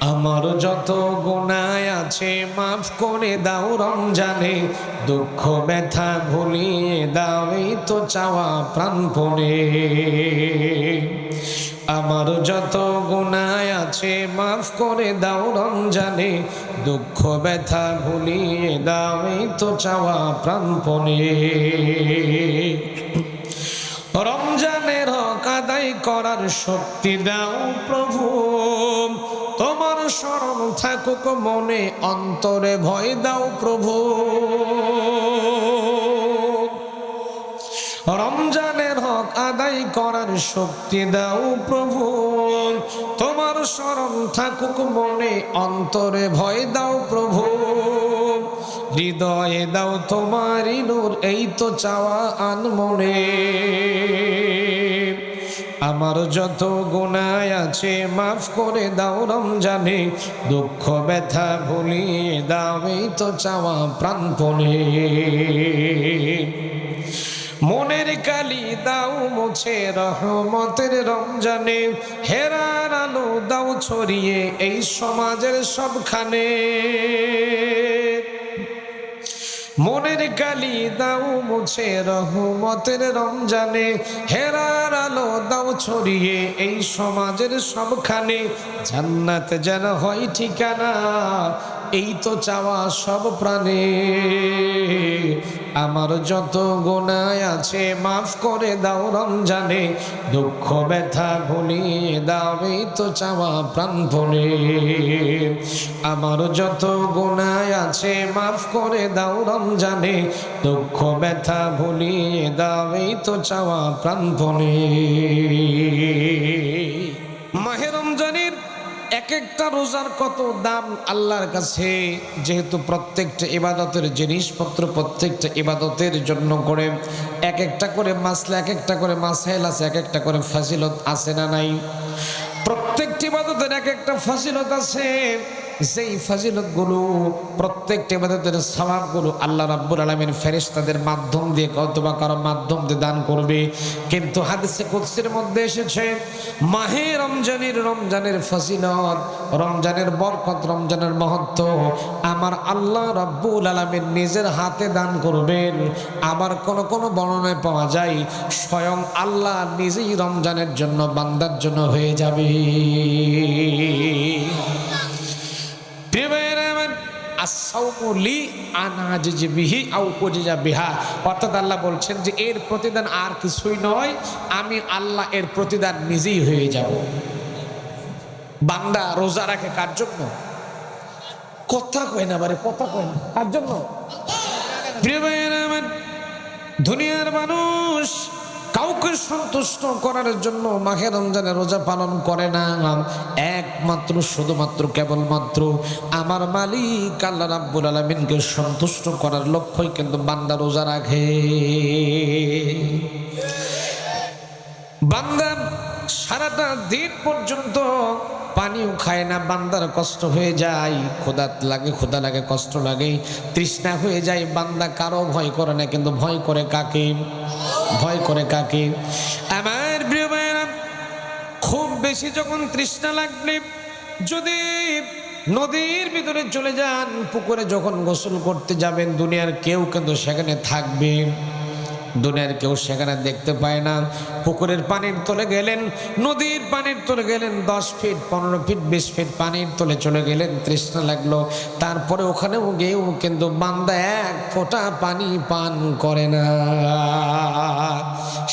আমার যত গুনাহ আছে মাফ করে দাও রমজানে, দুঃখ ব্যথা ভুলিয়ে দাও এই তো চাওয়া প্রাণপণে। আমার যত গুনাহ আছে মাফ করে দাও রমজানে, দুঃখ ব্যথা ভুলিয়ে দাও এই তো চাওয়া প্রাণপণে। রমজানের হক আদায় করার শক্তি দাও প্রভু, তোমার স্মরণ থাকুক মনে, অন্তরে ভয় দাও প্রভু। রমজানের হক আদায় করার শক্তি দাও প্রভু, তোমার স্মরণ থাকুক মনে, অন্তরে ভয় দাও প্রভু। হৃদয়ে দাও তোমারই নূর এই তো চাওয়া আনমনে। আমার যত গুনাহ আছে মাফ করে দাও রমজানে, দুঃখ ব্যথা ভুলিয়ে দাও এই তো চাওয়া প্রাণপণে। মনের কালি দাও মুছে রহমতের রমজানে, হেরার আলো দাও ছড়িয়ে এই সমাজের সবখানে। মনের কালি দাও মুছে রহমতের রমজানে, হেরার আলো দাও ছড়িয়ে এই সমাজের সবখানে। জান্নাত যেন হয় ঠিকানা এই তো চাওয়া সব প্রাণে। আমার যত গুনাহ আছে মাফ করে দাও রমজানে, দুঃখ ব্যথা ভুলিয়ে দাও এই তো চাওয়া প্রাণপণে। আমার যত গুনাহ আছে মাফ করে দাও রমজানে, দুঃখ ব্যথা ভুলিয়ে দাও এই তো চাওয়া প্রাণপণে। মাহে রমজানের এক একটা রোজার কত দাম আল্লাহর কাছে, যেহেতু প্রত্যেকটা ইবাদতের জিনিসপত্র প্রত্যেকটা ইবাদতের জন্য করে এক একটা করে মাসলা, এক একটা করে মাসাইল আছে, এক একটা করে ফাজিলত আছে না নাই? প্রত্যেকটি ইবাদতের এক একটা ফাজিলত আছে। যেই ফাজিলতগুলো প্রত্যেকটা ইবাদতের সওয়াবগুলো আল্লাহ রাব্বুল আলামিন ফেরেশতাদের মাধ্যম দিয়ে অথবা কারো মাধ্যম দিয়ে দান করবে। কিন্তু হাদিসে কুদসির মধ্যে এসেছে মাহে রমজানের ফজিলত, রমজানের বরকত, রমজানের মহত্ব আমার আল্লাহ রাব্বুল আলামিন নিজের হাতে দান করবেন। আবার কোন বর্ণনায় পাওয়া যায় স্বয়ং আল্লাহ নিজেই রমজানের জন্য বান্দার জন্য হয়ে যাবে। অর্থাৎ আল্লাহ বলছেন যে এর প্রতিদান আর কিছুই নয়, আমি আল্লাহ এর প্রতিদান নিজেই হয়ে যাব। বান্দা রোজা রাখে কার জন্য? কথা কয় না বারে, কথা কয় না, কার জন্য? প্রিয় ভাইয়েরা আমার, দুনিয়ার মানুষ কাউকে সন্তুষ্ট করার জন্য মাহে রমজানের রোজা পালন করে না, একমাত্র শুধুমাত্র কেবলমাত্র আমার মালিক আল্লাহ রাব্বুল আলামিনকে সন্তুষ্ট করার লক্ষ্যই কিন্তু বান্দা রোজা রাখে। বান্দা সারাটা দিন পর্যন্ত পানিও খায় না, বান্দার কষ্ট হয়ে যায়, ক্ষুধা লাগে, কষ্ট লাগে, তৃষ্ণা হয়ে যায়। বান্দা কারো ভয় করে না, কিন্তু ভয় করে কাকে? ভয় করে কাকে? আমার প্রিয় ভাইরা, খুব বেশি যখন তৃষ্ণা লাগলে যদি নদীর ভিতরে চলে যান, পুকুরে যখন গোসল করতে যাবেন, দুনিয়ার কেউ কিন্তু সেখানে থাকবে, দুনিয়ার কেউ সেখানে দেখতে পায় না। পুকুরের পানির তলে গেলেন, নদীর পানির তলে গেলেন, 10 ফিট 15 ফিট 20 ফিট পানির তলে চলে গেলেন, তৃষ্ণা লাগলো, তারপরে ওখানেও গিয়েও কিন্তু বান্দা এক ফোঁটা পানি পান করে না।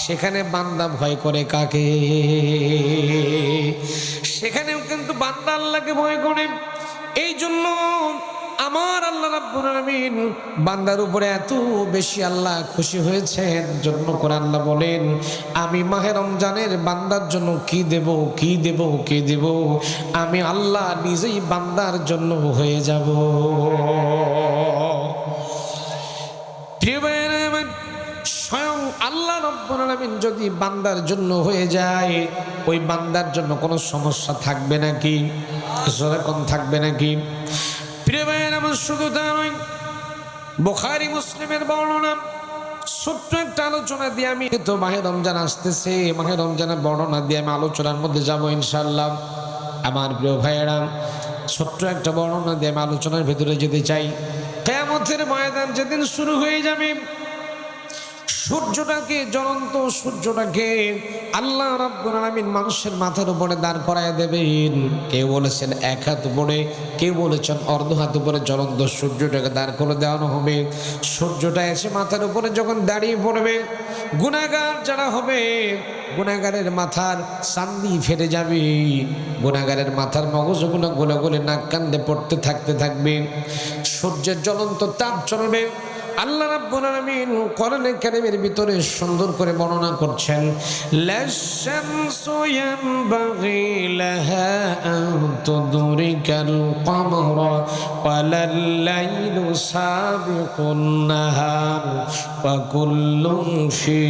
সেখানে বান্দা ভয় করে কাকে? সেখানেও কিন্তু বান্দা আল্লাহকে ভয় করে। এই জন্য আমার আল্লাহ রাব্বুল আলামিন বান্দার উপরে এত বেশি আল্লাহ খুশি হয়েছেন, জন্য করে আল্লাহ বলেন আমি মাহে রমজানের বান্দার জন্য কি দেব, আমি আল্লাহ নিজেই বান্দার জন্য হয়ে যাব। প্রিয় ভাইয়েরা আমার, স্বয়ং আল্লাহ রাব্বুল আলামিন যদি বান্দার জন্য হয়ে যায়, ওই বান্দার জন্য কোনো সমস্যা থাকবে নাকি? যেরকম থাকবে নাকি? প্রিয় ভাইয়ের আমার, শুধু তা নয়, বুখারী মুসলিমের বর্ণনা, ছোট্ট একটা আলোচনা দিয়ে আমি তো মাহে রমজান আসতেছে, মাহে রমজানের বর্ণনা দিয়ে আমি আলোচনার মধ্যে যাব ইনশাআল্লাহ। আমার প্রিয় ভাইয়েরা, ছোট্ট একটা বর্ণনা দিয়ে আমি আলোচনার ভেতরে যেতে চাই। কিয়ামতের ময়দান যেদিন শুরু হয়ে যাবে, সূর্যটাকে, জ্বলন্ত সূর্যটাকে আল্লাহ রাব্বুল আলামিন মানুষের মাথার উপরে দাঁড় করায় দেবেন। কেউ বলেছেন এক হাত উপরে, কেউ বলেছেন অর্ধ হাত উপরে জ্বলন্ত সূর্যটাকে দাঁড় করে দেওয়ানো হবে। সূর্যটা এসে মাথার উপরে যখন দাঁড়িয়ে পড়বে, গুনাহগার যারা হবে, গুনাহগারের মাথার চান্দি ফেটে যাবে, গুনাহগারের মাথার মগজগুলো গলে গলে নাক কান্দে পড়তে থাকবে। সূর্যের জ্বলন্ত তাপ চলবে। আল্লাহ রাব্বুল আলামিন কোরআনে কারীমের ভিতরে সুন্দর করে বর্ণনা করছেন, লাশ-শামসু ইয়ানবাগি লাহা আন তুদরিকাল কমরা ওয়ালাল-লাইলু সাবিকুন নাহার ওয়া কুল্লুন ফি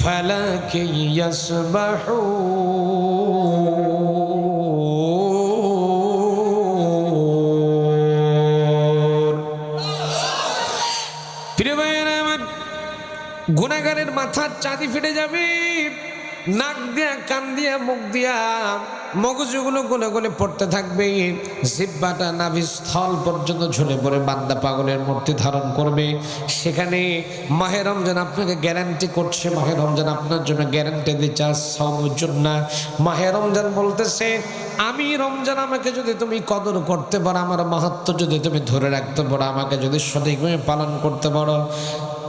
ফালাকি ইয়াসবাহুন। প্রিয় ভাইয়েরা আমার, গুনাহগারের মাথার চাঁদি ফেটে যাবে, নাক দিয়া, কান দিয়া, মুখ দিয়া মগজগুলো গলে গলে পড়তে থাকবে, জিহ্বাটা নাভিস্থল পর্যন্ত ঝুলে পড়ে বান্দা পাগলের মূর্তি ধারণ করবে। সেখানে মাহে রমজান আপনাকে গ্যারান্টি করছে, মাহে রমজান আপনার জন্য গ্যারান্টি দিচ্ছে না। মাহে রমজান বলতেছে, আমি রমজান, আমাকে যদি তুমি কদর করতে পারো, আমার মাহাত্ম্য যদি তুমি ধরে রাখতে পারো, আমাকে যদি সঠিকভাবে পালন করতে পারো,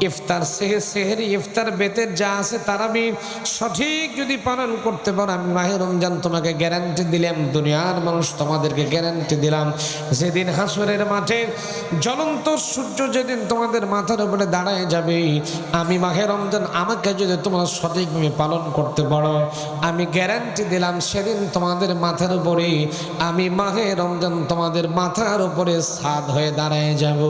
ইফতার সেহরি ইফতার বেতের যা আছে তার আমি সঠিক যদি পালন করতে পারো, আমি মাহে রমজান তোমাকে গ্যারান্টি দিলাম, দুনিয়ার মানুষ তোমাদেরকে গ্যারান্টি দিলাম, যেদিন হাসরের মাঠে জ্বলন্ত সূর্য যেদিন তোমাদের মাথার উপরে দাঁড়ায় যাবে, আমি মাহে রমজান আমাকে যদি তোমরা সঠিকভাবে পালন করতে পারো, আমি গ্যারান্টি দিলাম সেদিন তোমাদের মাথার উপরে আমি মাহে রমজান তোমাদের মাথার উপরে ছাদ হয়ে দাঁড়ায় যাব।